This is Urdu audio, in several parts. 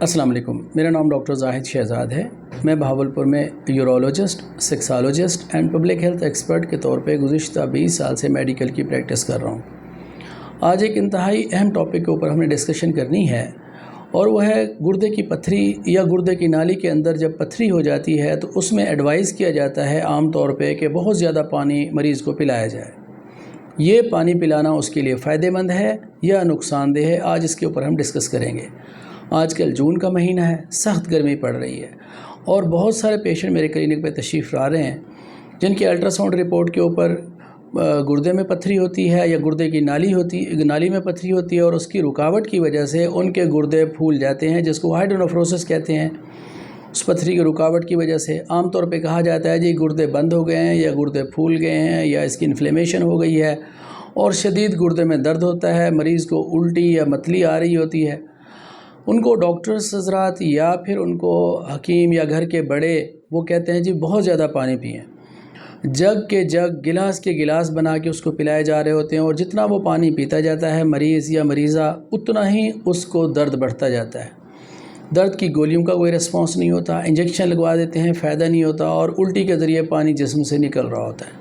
السلام علیکم، میرا نام ڈاکٹر زاہد شہزاد ہے۔ میں بہاولپور میں urologist, sexologist and public health expert کے طور پہ گزشتہ 20 سال سے میڈیکل کی پریکٹس کر رہا ہوں۔ آج ایک انتہائی اہم ٹاپک کے اوپر ہم نے ڈسکشن کرنی ہے، اور وہ ہے گردے کی پتھری یا گردے کی نالی کے اندر جب پتھری ہو جاتی ہے تو اس میں ایڈوائز کیا جاتا ہے عام طور پہ کہ بہت زیادہ پانی مریض کو پلایا جائے۔ یہ پانی پلانا اس کے لیے فائدہ مند ہے یا نقصان دہ ہے، آج اس کے اوپر ہم ڈسکس کریں گے۔ آج کل جون کا مہینہ ہے، سخت گرمی پڑ رہی ہے، اور بہت سارے پیشنٹ میرے کلینک پہ تشریف لا رہے ہیں جن کی الٹرا ساؤنڈ رپورٹ کے اوپر گردے میں پتھری ہوتی ہے یا گردے کی نالی میں پتھری ہوتی ہے، اور اس کی رکاوٹ کی وجہ سے ان کے گردے پھول جاتے ہیں، جس کو ہائیڈرونیفروسس کہتے ہیں۔ اس پتھری کی رکاوٹ کی وجہ سے عام طور پہ کہا جاتا ہے جی گردے بند ہو گئے ہیں یا گردے پھول گئے ہیں یا اس کی انفلیمیشن ہو گئی ہے، اور شدید گردے میں درد ہوتا ہے، مریض کو الٹی یا متلی آ رہی ہوتی ہے۔ ان کو ڈاکٹرز حضرات یا پھر ان کو حکیم یا گھر کے بڑے وہ کہتے ہیں جی بہت زیادہ پانی پئیں، جگ کے جگ، گلاس کے گلاس بنا کے اس کو پلائے جا رہے ہوتے ہیں، اور جتنا وہ پانی پیتا جاتا ہے مریض یا مریضہ اتنا ہی اس کو درد بڑھتا جاتا ہے۔ درد کی گولیوں کا کوئی رسپانس نہیں ہوتا، انجیکشن لگوا دیتے ہیں، فائدہ نہیں ہوتا، اور الٹی کے ذریعے پانی جسم سے نکل رہا ہوتا ہے۔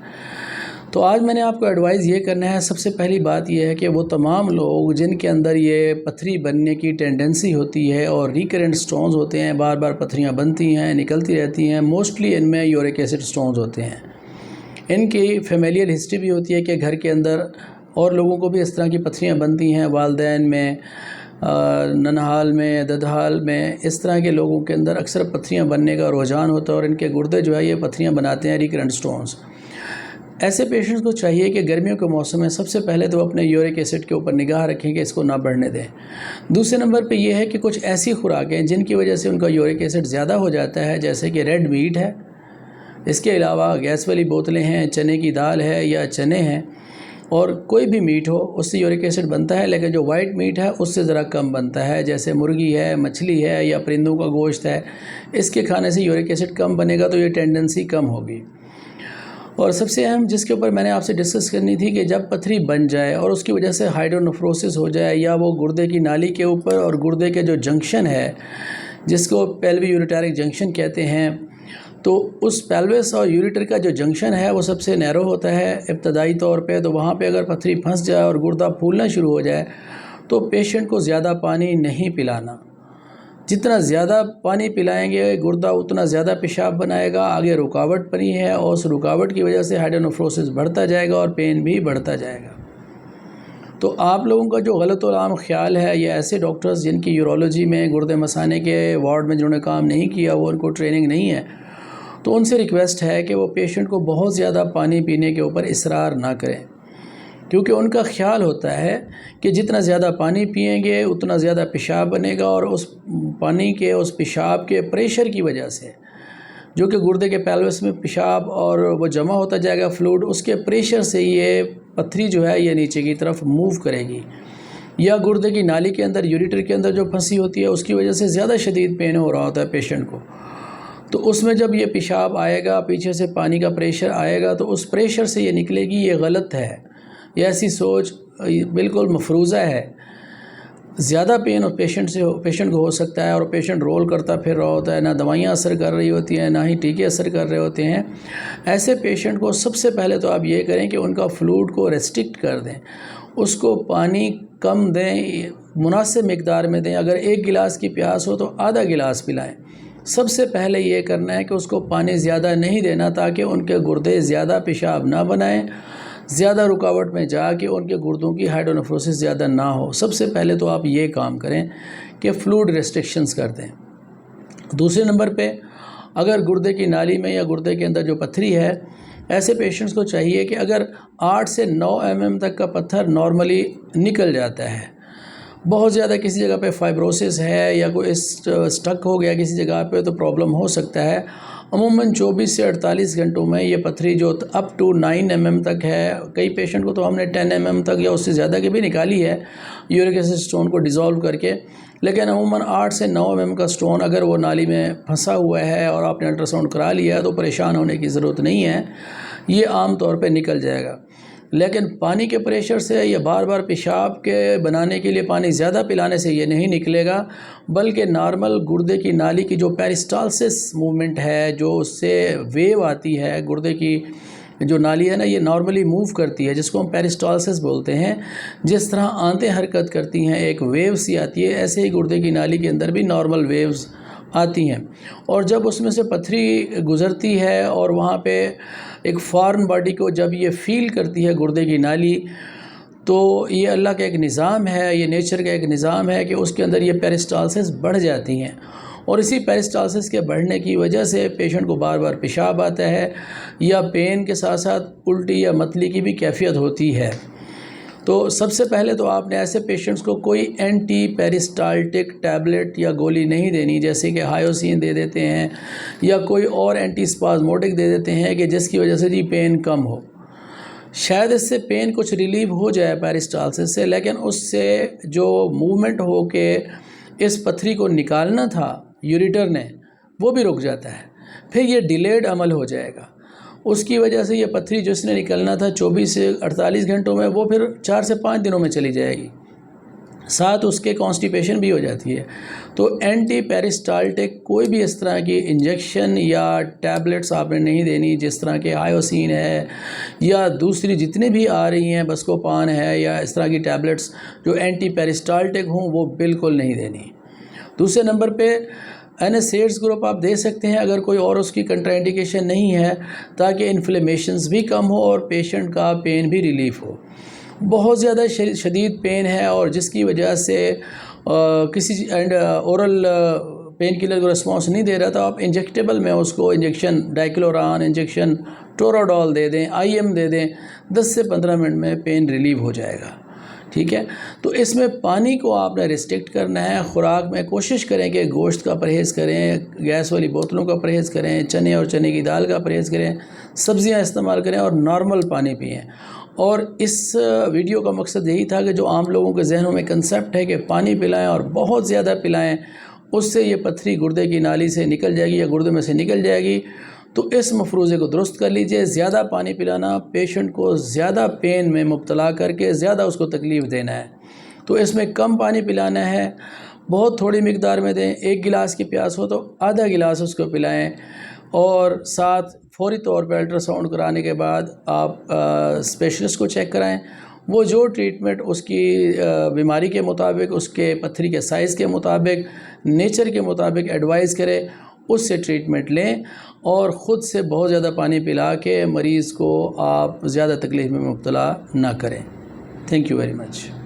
تو آج میں نے آپ کو ایڈوائز یہ کرنا ہے، سب سے پہلی بات یہ ہے کہ وہ تمام لوگ جن کے اندر یہ پتھری بننے کی ٹینڈنسی ہوتی ہے اور ریکرنٹ سٹونز ہوتے ہیں، بار بار پتھریاں بنتی ہیں، نکلتی رہتی ہیں، موسٹلی ان میں یورک ایسڈ سٹونز ہوتے ہیں۔ ان کی فیملیل ہسٹری بھی ہوتی ہے کہ گھر کے اندر اور لوگوں کو بھی اس طرح کی پتھریاں بنتی ہیں، والدین میں، ننہال میں، ددھال میں، اس طرح کے لوگوں کے اندر اکثر پتھریاں بننے کا رجحان ہوتا ہے، اور ان کے گردے جو ہے یہ پتھریاں بناتے ہیں، ریکرنٹ سٹونز۔ ایسے پیشنٹس کو چاہیے کہ گرمیوں کے موسم میں سب سے پہلے تو اپنے یورک ایسڈ کے اوپر نگاہ رکھیں کہ اس کو نہ بڑھنے دیں۔ دوسرے نمبر پہ یہ ہے کہ کچھ ایسی خوراکیں جن کی وجہ سے ان کا یورک ایسڈ زیادہ ہو جاتا ہے، جیسے کہ ریڈ میٹ ہے، اس کے علاوہ گیس والی بوتلیں ہیں، چنے کی دال ہے یا چنے ہیں، اور کوئی بھی میٹ ہو اس سے یورک ایسڈ بنتا ہے، لیکن جو وائٹ میٹ ہے اس سے ذرا کم بنتا ہے، جیسے مرغی ہے، مچھلی ہے یا پرندوں کا گوشت ہے۔ اس کے کھانے سے یورک ایسڈ کم بنے گا تو یہ ٹینڈنسی کم ہوگی۔ اور سب سے اہم جس کے اوپر میں نے آپ سے ڈسکس کرنی تھی کہ جب پتھری بن جائے اور اس کی وجہ سے ہائیڈرونیفروسس ہو جائے، یا وہ گردے کی نالی کے اوپر اور گردے کے جو جنکشن ہے جس کو پیلوی یوریٹرک جنکشن کہتے ہیں، تو اس پیلوس اور یوریٹر کا جو جنکشن ہے وہ سب سے نیرو ہوتا ہے ابتدائی طور پہ، تو وہاں پہ اگر پتھری پھنس جائے اور گردہ پھولنا شروع ہو جائے تو پیشنٹ کو زیادہ پانی نہیں پلانا۔ جتنا زیادہ پانی پلائیں گے گردہ اتنا زیادہ پیشاب بنائے گا، آگے رکاوٹ بنی ہے، اور اس رکاوٹ کی وجہ سے ہائیڈرونیفروسس بڑھتا جائے گا اور پین بھی بڑھتا جائے گا۔ تو آپ لوگوں کا جو غلط اور عام خیال ہے، یہ ایسے ڈاکٹرز جن کی یورولوجی میں گردے مثانے کے وارڈ میں جنہوں نے کام نہیں کیا، وہ ان کو ٹریننگ نہیں ہے، تو ان سے ریکویسٹ ہے کہ وہ پیشنٹ کو بہت زیادہ پانی پینے کے اوپر اصرار نہ کریں، کیونکہ ان کا خیال ہوتا ہے کہ جتنا زیادہ پانی پئیں گے اتنا زیادہ پیشاب بنے گا، اور اس پانی کے اس پیشاب کے پریشر کی وجہ سے جو کہ گردے کے پیلوس میں پیشاب اور وہ جمع ہوتا جائے گا فلوئڈ، اس کے پریشر سے یہ پتھری جو ہے یہ نیچے کی طرف موو کرے گی، یا گردے کی نالی کے اندر یوریٹر کے اندر جو پھنسی ہوتی ہے اس کی وجہ سے زیادہ شدید پین ہو رہا ہوتا ہے پیشنٹ کو، تو اس میں جب یہ پیشاب آئے گا، پیچھے سے پانی کا پریشر آئے گا، تو اس پریشر سے یہ نکلے گی۔ یہ غلط ہے، یہ ایسی سوچ بالکل مفروضہ ہے۔ زیادہ پین اور پیشنٹ کو ہو سکتا ہے، اور پیشنٹ رول کرتا پھر رہا ہوتا ہے، نہ دوائیاں اثر کر رہی ہوتی ہیں نہ ہی ٹیکے اثر کر رہے ہوتے ہیں۔ ایسے پیشنٹ کو سب سے پہلے تو آپ یہ کریں کہ ان کا فلوئڈ کو ریسٹرکٹ کر دیں، اس کو پانی کم دیں، مناسب مقدار میں دیں۔ اگر 1 گلاس کی پیاس ہو تو آدھا گلاس پلائیں۔ سب سے پہلے یہ کرنا ہے کہ اس کو پانی زیادہ نہیں دینا، تاکہ ان کے گردے زیادہ پیشاب نہ بنائیں، زیادہ رکاوٹ میں جا کے ان کے گردوں کی ہائیڈرونیفروسس زیادہ نہ ہو۔ سب سے پہلے تو آپ یہ کام کریں کہ فلوئڈ ریسٹرکشنز کر دیں۔ دوسرے نمبر پہ اگر گردے کی نالی میں یا گردے کے اندر جو پتھری ہے، ایسے پیشنٹس کو چاہیے کہ اگر 8 سے 9 mm تک کا پتھر نارملی نکل جاتا ہے، بہت زیادہ کسی جگہ پہ فائبروسس ہے یا کوئی سٹک ہو گیا کسی جگہ پہ تو پرابلم ہو سکتا ہے۔ عموماً 24 سے 48 گھنٹوں میں یہ پتھری جو اپ ٹو 9 mm تک ہے، کئی پیشنٹ کو تو ہم نے 10 mm تک یا اس سے زیادہ کی بھی نکالی ہے یورک ایسڈ سٹون کو ڈیزالو کر کے، لیکن عموماً 8 سے 9 mm کا سٹون اگر وہ نالی میں پھنسا ہوا ہے اور آپ نے الٹرا ساؤنڈ کرا لیا ہے تو پریشان ہونے کی ضرورت نہیں ہے، یہ عام طور پہ نکل جائے گا۔ لیکن پانی کے پریشر سے یا بار بار پیشاب کے بنانے کے لیے پانی زیادہ پلانے سے یہ نہیں نکلے گا، بلکہ نارمل گردے کی نالی کی جو پیرسٹالسس موومنٹ ہے، جو اس سے ویو آتی ہے، گردے کی جو نالی ہے نا یہ نارملی موو کرتی ہے، جس کو ہم پیرسٹالسس بولتے ہیں۔ جس طرح آنتیں حرکت کرتی ہیں، ایک ویو سی آتی ہے، ایسے ہی گردے کی نالی کے اندر بھی نارمل ویوز آتی ہیں، اور جب اس میں سے پتھری گزرتی ہے اور وہاں پہ ایک فارن باڈی کو جب یہ فیل کرتی ہے گردے کی نالی، تو یہ اللہ کا ایک نظام ہے، یہ نیچر کا ایک نظام ہے کہ اس کے اندر یہ پیرسٹالسس بڑھ جاتی ہیں، اور اسی پیرسٹالسس کے بڑھنے کی وجہ سے پیشنٹ کو بار بار پیشاب آتا ہے، یا پین کے ساتھ ساتھ الٹی یا متلی کی بھی کیفیت ہوتی ہے۔ تو سب سے پہلے تو آپ نے ایسے پیشنٹس کو کوئی اینٹی پیرسٹالٹک ٹیبلٹ یا گولی نہیں دینی، جیسے کہ ہائیوسین دے دیتے ہیں یا کوئی اور اینٹی اسپازموڈک دے دیتے ہیں کہ جس کی وجہ سے جی پین کم ہو۔ شاید اس سے پین کچھ ریلیو ہو جائے پیرسٹالسس سے، لیکن اس سے جو موومنٹ ہو کے اس پتھری کو نکالنا تھا یوریٹر نے، وہ بھی رک جاتا ہے، پھر یہ ڈیلیڈ عمل ہو جائے گا۔ اس کی وجہ سے یہ پتھری جس نے نکلنا تھا 24 سے 48 گھنٹوں میں، وہ پھر 4 سے 5 دنوں میں چلی جائے گی، ساتھ اس کے کانسٹیپیشن بھی ہو جاتی ہے۔ تو اینٹی پیرسٹالٹک کوئی بھی اس طرح کی انجیکشن یا ٹیبلٹس آپ نے نہیں دینی، جس طرح کے ہائیوسین ہے یا دوسری جتنے بھی آ رہی ہیں، بسکوپان ہے یا اس طرح کی ٹیبلٹس جو اینٹی پیرسٹالٹک ہوں، وہ بالکل نہیں دینی۔ دوسرے نمبر پہ NSAIDs گروپ آپ دے سکتے ہیں اگر کوئی اور اس کی کنٹرا انڈیکیشن نہیں ہے، تاکہ انفلیمیشنز بھی کم ہو اور پیشنٹ کا پین بھی ریلیف ہو۔ بہت زیادہ شدید پین ہے اور جس کی وجہ سے کسی اورل پین کلر کو رسپانس نہیں دے رہا، تو آپ انجیکٹیبل میں اس کو انجیکشن ڈائکلوران، انجیکشن ٹوراڈول دے دیں، IM دے دیں، 10 سے 15 منٹ میں پین ریلیو ہو جائے گا۔ ٹھیک ہے، تو اس میں پانی کو آپ نے ریسٹرکٹ کرنا ہے۔ خوراک میں کوشش کریں کہ گوشت کا پرہیز کریں، گیس والی بوتلوں کا پرہیز کریں، چنے اور چنے کی دال کا پرہیز کریں، سبزیاں استعمال کریں اور نارمل پانی پئیں۔ اور اس ویڈیو کا مقصد یہی تھا کہ جو عام لوگوں کے ذہنوں میں کنسیپٹ ہے کہ پانی پلائیں اور بہت زیادہ پلائیں، اس سے یہ پتھری گردے کی نالی سے نکل جائے گی یا گردے میں سے نکل جائے گی، تو اس مفروضے کو درست کر لیجئے۔ زیادہ پانی پلانا پیشنٹ کو زیادہ پین میں مبتلا کر کے زیادہ اس کو تکلیف دینا ہے، تو اس میں کم پانی پلانا ہے، بہت تھوڑی مقدار میں دیں۔ 1 گلاس کی پیاس ہو تو آدھا گلاس اس کو پلائیں، اور ساتھ فوری طور پہ الٹرا ساؤنڈ کرانے کے بعد آپ اسپیشلسٹ کو چیک کرائیں، وہ جو ٹریٹمنٹ اس کی بیماری کے مطابق، اس کے پتھری کے سائز کے مطابق، نیچر کے مطابق ایڈوائز کرے، اس سے ٹریٹمنٹ لیں، اور خود سے بہت زیادہ پانی پلا کے مریض کو آپ زیادہ تکلیف میں مبتلا نہ کریں۔ Thank you very much.